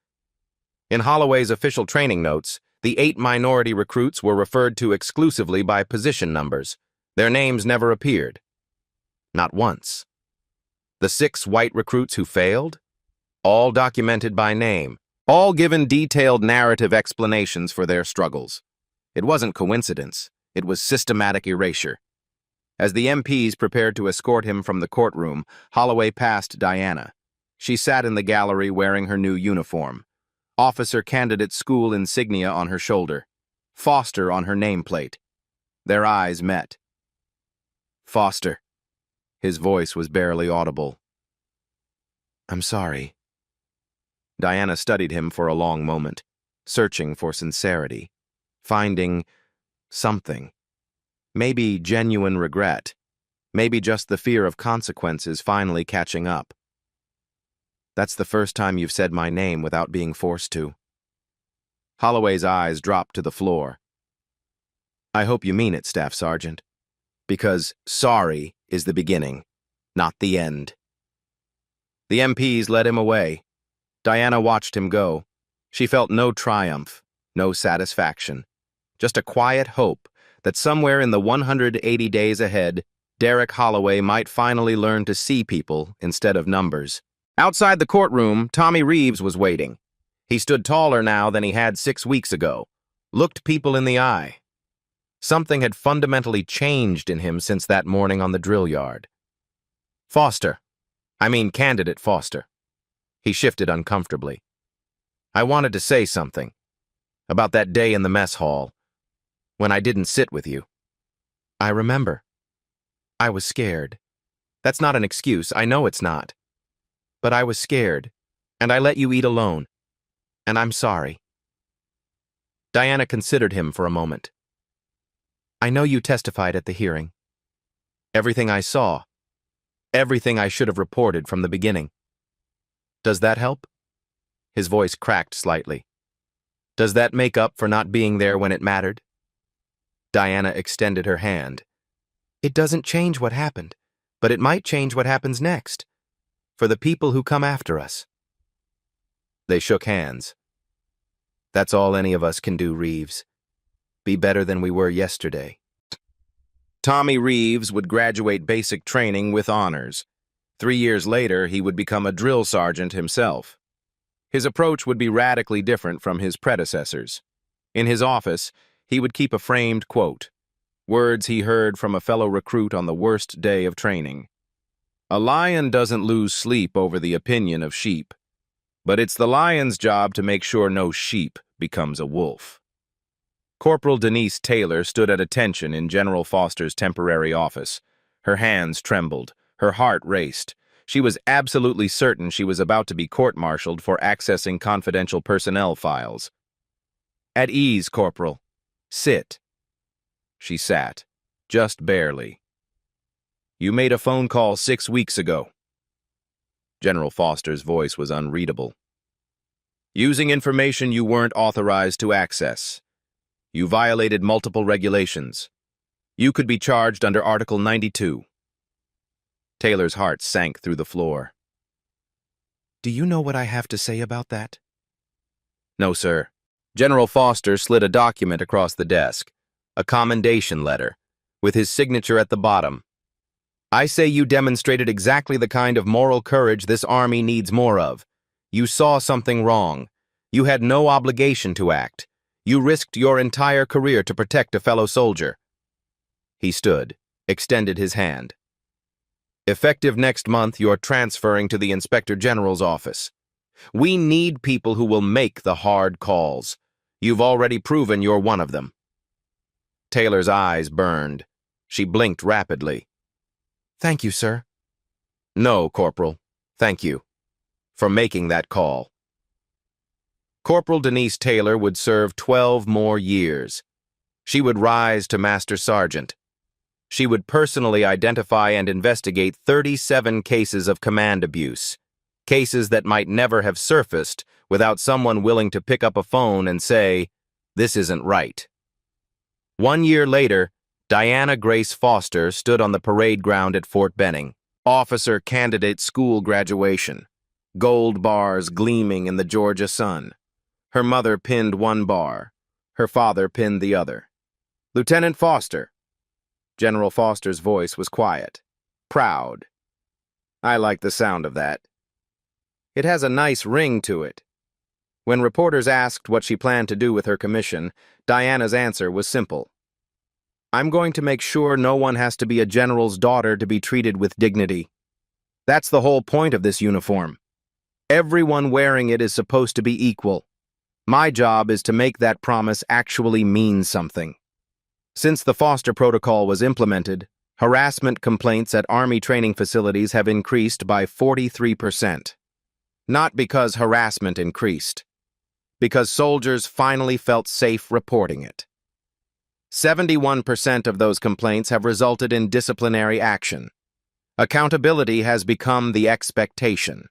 In Holloway's official training notes, the 8 minority recruits were referred to exclusively by position numbers. Their names never appeared. Not once. The 6 white recruits who failed? All documented by name. All given detailed narrative explanations for their struggles. It wasn't coincidence. It was systematic erasure. As the MPs prepared to escort him from the courtroom, Holloway passed Diana. She sat in the gallery wearing her new uniform. Officer candidate school insignia on her shoulder. Foster on her nameplate. Their eyes met. Foster. His voice was barely audible. I'm sorry. Diana studied him for a long moment, searching for sincerity, finding something. Maybe genuine regret. Maybe just the fear of consequences finally catching up. That's the first time you've said my name without being forced to. Holloway's eyes dropped to the floor. I hope you mean it, Staff Sergeant. Because sorry is the beginning, not the end. The MPs led him away. Diana watched him go. She felt no triumph, no satisfaction. Just a quiet hope that somewhere in the 180 days ahead, Derek Holloway might finally learn to see people instead of numbers. Outside the courtroom, Tommy Reeves was waiting. He stood taller now than he had 6 weeks ago, looked people in the eye. Something had fundamentally changed in him since that morning on the drill yard. Candidate Foster. He shifted uncomfortably. I wanted to say something about that day in the mess hall when I didn't sit with you. I remember. I was scared. That's not an excuse, I know it's not. But I was scared, and I let you eat alone. And I'm sorry. Diana considered him for a moment. I know you testified at the hearing. Everything I saw. Everything I should have reported from the beginning. Does that help? His voice cracked slightly. Does that make up for not being there when it mattered? Diana extended her hand. It doesn't change what happened, but it might change what happens next. For the people who come after us. They shook hands. That's all any of us can do, Reeves. Be better than we were yesterday. Tommy Reeves would graduate basic training with honors. 3 years later, he would become a drill sergeant himself. His approach would be radically different from his predecessors. In his office, he would keep a framed quote, words he heard from a fellow recruit on the worst day of training. A lion doesn't lose sleep over the opinion of sheep, but it's the lion's job to make sure no sheep becomes a wolf. Corporal Denise Taylor stood at attention in General Foster's temporary office. Her hands trembled. Her heart raced. She was absolutely certain she was about to be court-martialed for accessing confidential personnel files. At ease, Corporal. Sit. She sat, just barely. You made a phone call 6 weeks ago. General Foster's voice was unreadable. Using information you weren't authorized to access. You violated multiple regulations. You could be charged under Article 92. Taylor's heart sank through the floor. Do you know what I have to say about that? No, sir. General Foster slid a document across the desk, a commendation letter, with his signature at the bottom. I say you demonstrated exactly the kind of moral courage this army needs more of. You saw something wrong. You had no obligation to act. You risked your entire career to protect a fellow soldier. He stood, extended his hand. Effective next month, you're transferring to the Inspector General's office. We need people who will make the hard calls. You've already proven you're one of them. Taylor's eyes burned. She blinked rapidly. Thank you, sir. No, Corporal. Thank you for making that call. Corporal Denise Taylor would serve 12 more years. She would rise to Master Sergeant. She would personally identify and investigate 37 cases of command abuse, cases that might never have surfaced without someone willing to pick up a phone and say, "This isn't right." 1 year later, Diana Grace Foster stood on the parade ground at Fort Benning, officer candidate school graduation, gold bars gleaming in the Georgia sun. Her mother pinned one bar. Her father pinned the other. Lieutenant Foster. General Foster's voice was quiet, proud. I like the sound of that. It has a nice ring to it. When reporters asked what she planned to do with her commission, Diana's answer was simple. I'm going to make sure no one has to be a general's daughter to be treated with dignity. That's the whole point of this uniform. Everyone wearing it is supposed to be equal. My job is to make that promise actually mean something. Since the Foster Protocol was implemented, harassment complaints at Army training facilities have increased by 43%. Not because harassment increased, because soldiers finally felt safe reporting it. 71% of those complaints have resulted in disciplinary action. Accountability has become the expectation,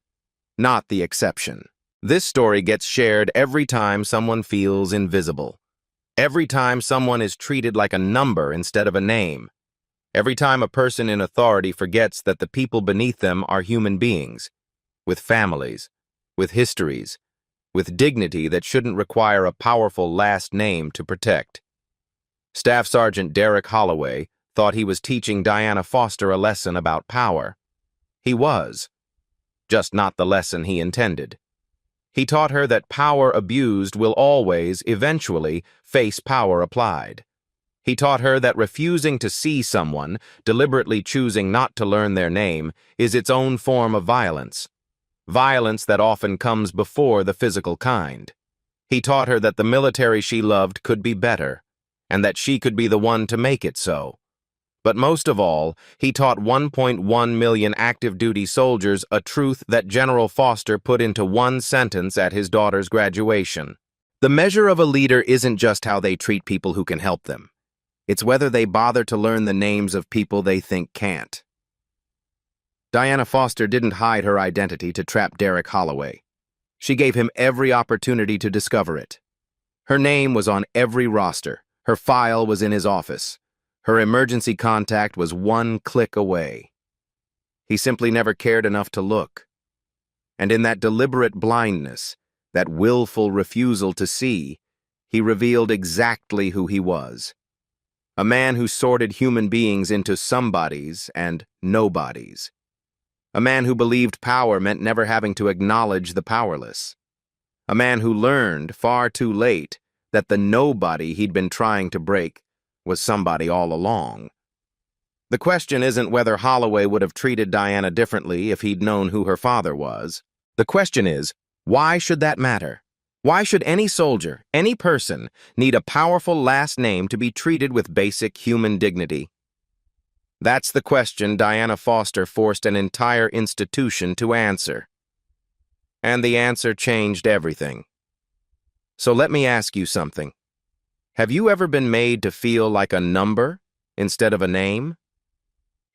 not the exception. This story gets shared every time someone feels invisible. Every time someone is treated like a number instead of a name. Every time a person in authority forgets that the people beneath them are human beings, with families, with histories, with dignity that shouldn't require a powerful last name to protect. Staff Sergeant Derek Holloway thought he was teaching Diana Foster a lesson about power. He was, just not the lesson he intended. He taught her that power abused will always, eventually, face power applied. He taught her that refusing to see someone, deliberately choosing not to learn their name, is its own form of violence. Violence that often comes before the physical kind. He taught her that the military she loved could be better, and that she could be the one to make it so. But most of all, he taught 1.1 million active duty soldiers a truth that General Foster put into one sentence at his daughter's graduation. The measure of a leader isn't just how they treat people who can help them. It's whether they bother to learn the names of people they think can't. Diana Foster didn't hide her identity to trap Derek Holloway. She gave him every opportunity to discover it. Her name was on every roster. Her file was in his office. Her emergency contact was one click away. He simply never cared enough to look. And in that deliberate blindness, that willful refusal to see, he revealed exactly who he was. A man who sorted human beings into somebodies and nobodies. A man who believed power meant never having to acknowledge the powerless. A man who learned, far too late, that the nobody he'd been trying to break was somebody all along. The question isn't whether Holloway would have treated Diana differently if he'd known who her father was. The question is, why should that matter? Why should any soldier, any person, need a powerful last name to be treated with basic human dignity? That's the question Diana Foster forced an entire institution to answer. And the answer changed everything. So let me ask you something. Have you ever been made to feel like a number instead of a name?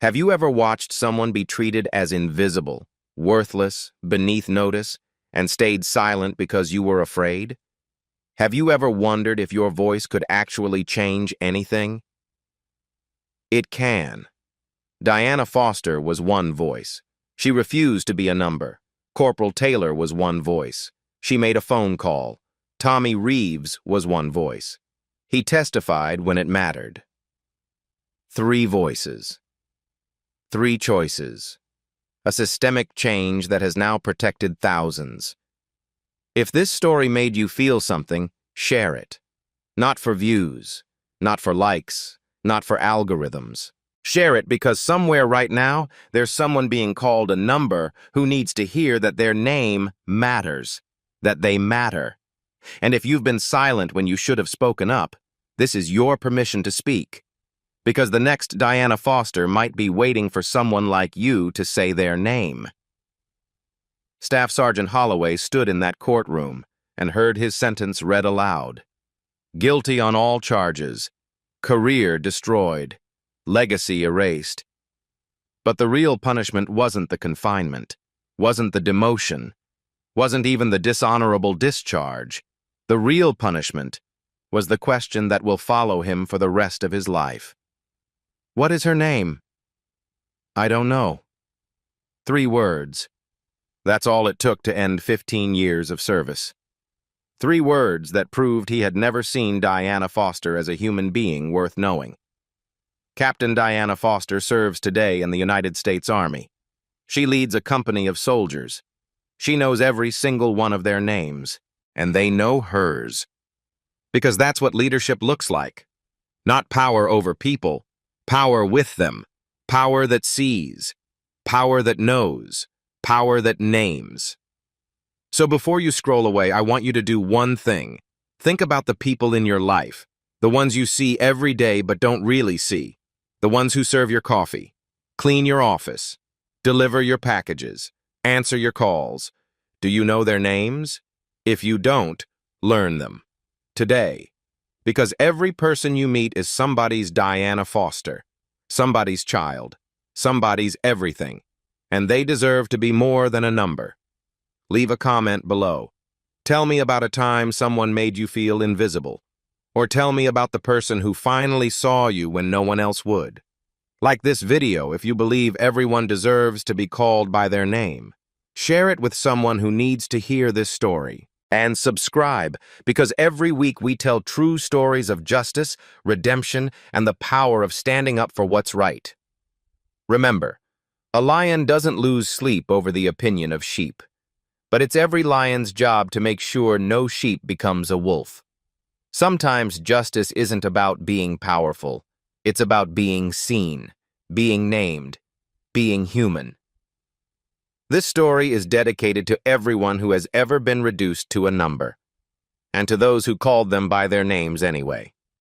Have you ever watched someone be treated as invisible, worthless, beneath notice, and stayed silent because you were afraid? Have you ever wondered if your voice could actually change anything? It can. Diana Foster was one voice. She refused to be a number. Corporal Taylor was one voice. She made a phone call. Tommy Reeves was one voice. He testified when it mattered. 3 voices. 3 choices. A systemic change that has now protected thousands. If this story made you feel something, share it. Not for views, not for likes, not for algorithms. Share it because somewhere right now, there's someone being called a number who needs to hear that their name matters, that they matter. And if you've been silent when you should have spoken up, this is your permission to speak. Because the next Diana Foster might be waiting for someone like you to say their name. Staff Sergeant Holloway stood in that courtroom and heard his sentence read aloud. Guilty on all charges. Career destroyed. Legacy erased. But the real punishment wasn't the confinement, wasn't the demotion, wasn't even the dishonorable discharge. The real punishment was the question that will follow him for the rest of his life. What is her name? I don't know. 3 words. That's all it took to end 15 years of service. 3 words that proved he had never seen Diana Foster as a human being worth knowing. Captain Diana Foster serves today in the United States Army. She leads a company of soldiers. She knows every single one of their names, and they know hers. Because that's what leadership looks like. Not power over people, power with them, power that sees, power that knows, power that names. So before you scroll away, I want you to do one thing. Think about the people in your life, the ones you see every day but don't really see, the ones who serve your coffee, clean your office, deliver your packages, answer your calls, Do you know their names? If you don't, learn them. Today. Because every person you meet is somebody's Diana Foster, somebody's child, somebody's everything, and they deserve to be more than a number. Leave a comment below. Tell me about a time someone made you feel invisible. Or tell me about the person who finally saw you when no one else would. Like this video if you believe everyone deserves to be called by their name. Share it with someone who needs to hear this story. And subscribe, because every week we tell true stories of justice, redemption, and the power of standing up for what's right. Remember, a lion doesn't lose sleep over the opinion of sheep. But it's every lion's job to make sure no sheep becomes a wolf. Sometimes justice isn't about being powerful. It's about being seen, being named, being human. This story is dedicated to everyone who has ever been reduced to a number, and to those who called them by their names anyway.